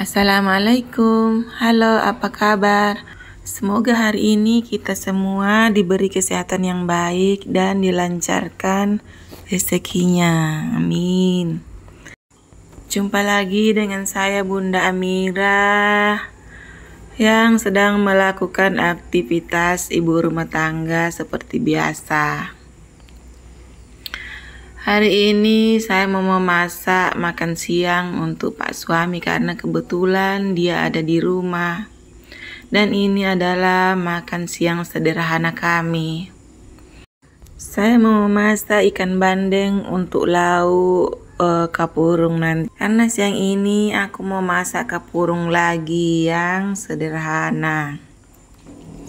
Assalamualaikum, halo apa kabar? Semoga hari ini kita semua diberi kesehatan yang baik dan dilancarkan rezekinya, amin. Jumpa lagi dengan saya Bunda Amira yang sedang melakukan aktivitas ibu rumah tangga seperti biasa. Hari ini saya mau memasak makan siang untuk Pak suami karena kebetulan dia ada di rumah. Dan ini adalah makan siang sederhana kami. Saya mau memasak ikan bandeng untuk lauk kapurung nanti. Karena siang ini aku mau masak kapurung lagi yang sederhana.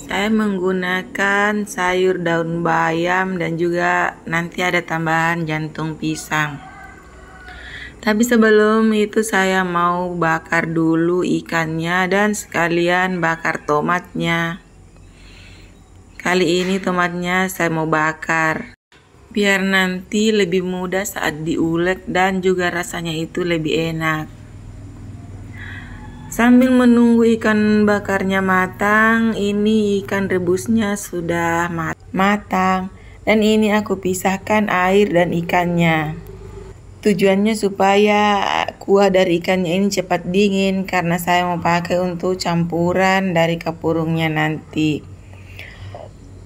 Saya menggunakan sayur daun bayam dan juga nanti ada tambahan jantung pisang. Tapi sebelum itu saya mau bakar dulu ikannya dan sekalian bakar tomatnya. Kali ini tomatnya saya mau bakar biar nanti lebih mudah saat diulek dan juga rasanya itu lebih enak. Sambil menunggu ikan bakarnya matang, ini ikan rebusnya sudah matang. Dan ini aku pisahkan air dan ikannya. Tujuannya supaya kuah dari ikannya ini cepat dingin karena saya mau pakai untuk campuran dari kapurungnya nanti.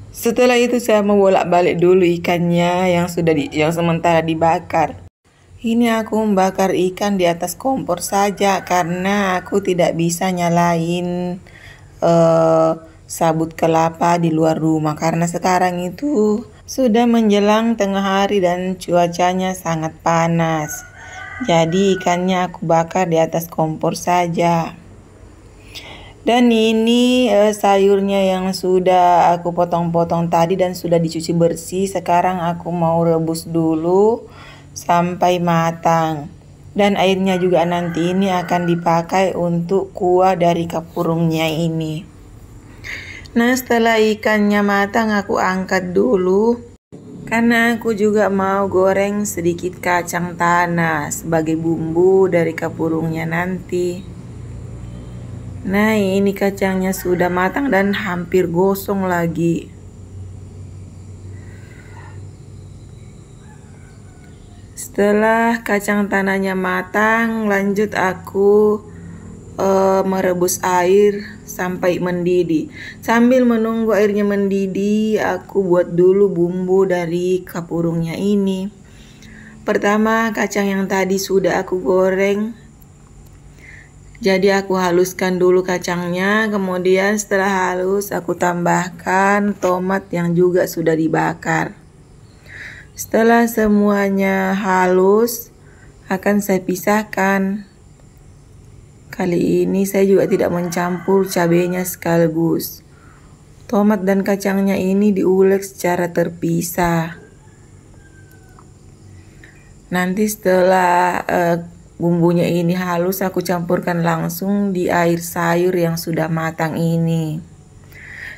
Setelah itu saya mau bolak-balik dulu ikannya yang sementara dibakar. Ini aku membakar ikan di atas kompor saja karena aku tidak bisa nyalain sabut kelapa di luar rumah karena sekarang itu sudah menjelang tengah hari dan cuacanya sangat panas. Jadi ikannya aku bakar di atas kompor saja. Dan ini sayurnya yang sudah aku potong-potong tadi dan sudah dicuci bersih. Sekarang aku mau rebus dulu sampai matang. Dan airnya juga nanti ini akan dipakai untuk kuah dari kapurungnya ini. Nah, setelah ikannya matang aku angkat dulu karena aku juga mau goreng sedikit kacang tanah sebagai bumbu dari kapurungnya nanti. Nah, ini kacangnya sudah matang dan hampir gosong lagi. Setelah kacang tanahnya matang, lanjut aku merebus air sampai mendidih. Sambil menunggu airnya mendidih, aku buat dulu bumbu dari kapurungnya ini. Pertama, kacang yang tadi sudah aku goreng. Jadi aku haluskan dulu kacangnya, kemudian setelah halus aku tambahkan tomat yang juga sudah dibakar. Setelah semuanya halus, akan saya pisahkan. Kali ini saya juga tidak mencampur cabenya sekaligus. Tomat dan kacangnya ini diulek secara terpisah. Nanti setelah bumbunya ini halus, aku campurkan langsung di air sayur yang sudah matang ini.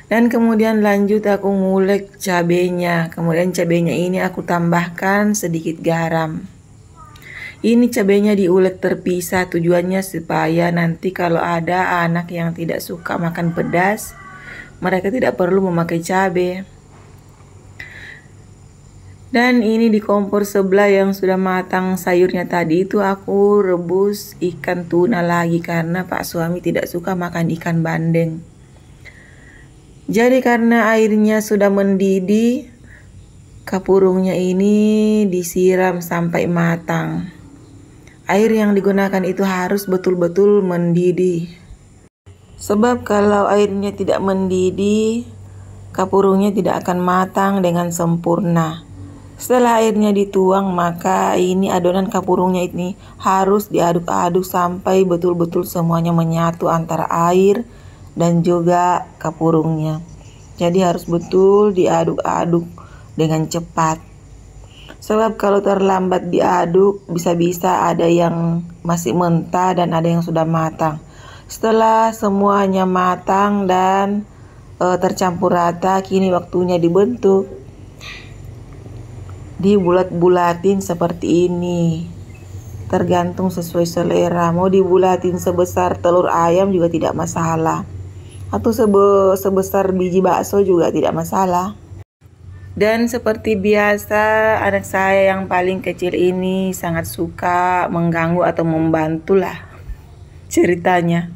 Dan kemudian lanjut aku ngulek cabenya. Kemudian cabenya ini aku tambahkan sedikit garam. Ini cabenya diulek terpisah, tujuannya supaya nanti kalau ada anak yang tidak suka makan pedas, mereka tidak perlu memakai cabai. Dan ini di kompor sebelah yang sudah matang sayurnya tadi itu aku rebus ikan tuna lagi karena Pak suami tidak suka makan ikan bandeng. Jadi karena airnya sudah mendidih, kapurungnya ini disiram sampai matang. Air yang digunakan itu harus betul-betul mendidih. Sebab kalau airnya tidak mendidih, kapurungnya tidak akan matang dengan sempurna. Setelah airnya dituang, maka ini adonan kapurungnya ini harus diaduk-aduk sampai betul-betul semuanya menyatu antara air dan juga kapurungnya. Jadi harus betul diaduk-aduk dengan cepat. Sebab kalau terlambat diaduk, bisa-bisa ada yang masih mentah dan ada yang sudah matang. Setelah semuanya matang dan tercampur rata, kini waktunya dibulat-bulatin seperti ini. tergantung sesuai selera. Mau dibulatin sebesar telur ayam juga tidak masalah, atau sebesar biji bakso juga tidak masalah. Dan seperti biasa, anak saya yang paling kecil ini sangat suka mengganggu atau membantu lah ceritanya.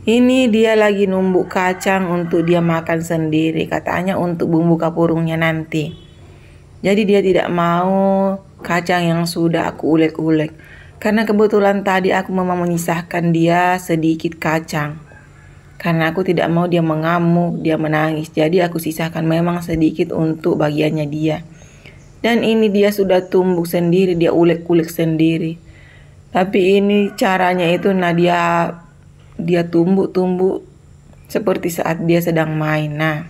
Ini dia lagi numbuk kacang untuk dia makan sendiri, katanya untuk bumbu kapurungnya nanti. Jadi dia tidak mau kacang yang sudah aku ulek-ulek, karena kebetulan tadi aku memang menyisahkan dia sedikit kacang. Karena aku tidak mau dia mengamuk, dia menangis. Jadi aku sisahkan memang sedikit untuk bagiannya dia. Dan ini dia sudah tumbuk sendiri, dia ulek-ulek sendiri. Tapi ini caranya itu, nah dia tumbuk-tumbuk seperti saat dia sedang main. Nah,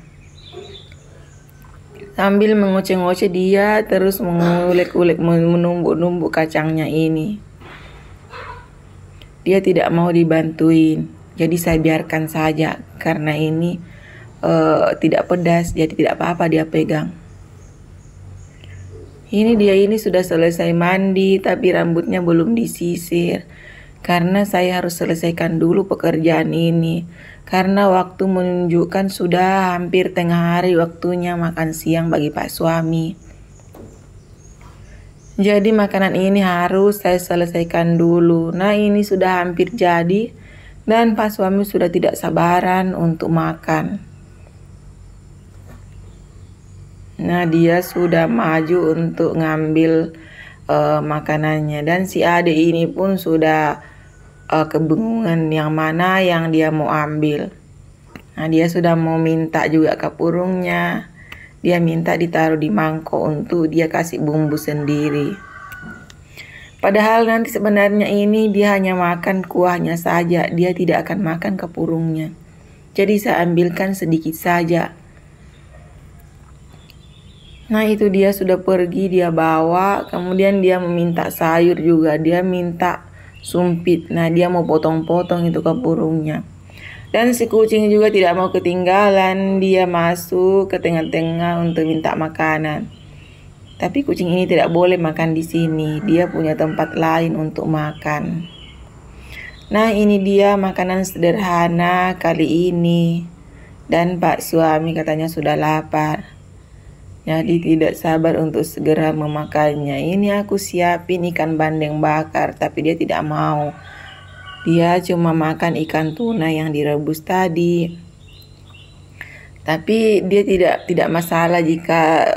sambil mengoceh-ngoceh dia terus mengulek-ulek, menumbuk-numbuk kacangnya ini. Dia tidak mau dibantuin. Jadi saya biarkan saja, karena ini tidak pedas, jadi tidak apa-apa dia pegang. Ini dia ini sudah selesai mandi, tapi rambutnya belum disisir. Karena saya harus selesaikan dulu pekerjaan ini. Karena waktu menunjukkan sudah hampir tengah hari, waktunya makan siang bagi Pak suami. Jadi makanan ini harus saya selesaikan dulu. Nah, ini sudah hampir jadi. Dan Pak suami sudah tidak sabaran untuk makan. Nah, dia sudah maju untuk ngambil makanannya. Dan si adik ini pun sudah kebingungan yang mana yang dia mau ambil. Nah, dia sudah mau minta juga kapurungnya. Dia minta ditaruh di mangkok untuk dia kasih bumbu sendiri. Padahal nanti sebenarnya ini dia hanya makan kuahnya saja, dia tidak akan makan kapurungnya. Jadi saya ambilkan sedikit saja. Nah, itu dia sudah pergi, dia bawa, kemudian dia meminta sayur juga, dia minta sumpit. Nah, dia mau potong-potong itu kapurungnya. Dan si kucing juga tidak mau ketinggalan, dia masuk ke tengah-tengah untuk minta makanan. Tapi kucing ini tidak boleh makan di sini. Dia punya tempat lain untuk makan. Nah, ini dia makanan sederhana kali ini. Dan Pak suami katanya sudah lapar. Jadi tidak sabar untuk segera memakannya. Ini aku siapin ikan bandeng bakar, tapi dia tidak mau. Dia cuma makan ikan tuna yang direbus tadi. Tapi dia tidak masalah jika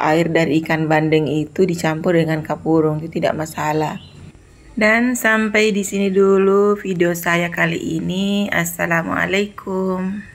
air dari ikan bandeng itu dicampur dengan kapurung, itu tidak masalah. Dan sampai di sini dulu video saya kali ini. Assalamualaikum.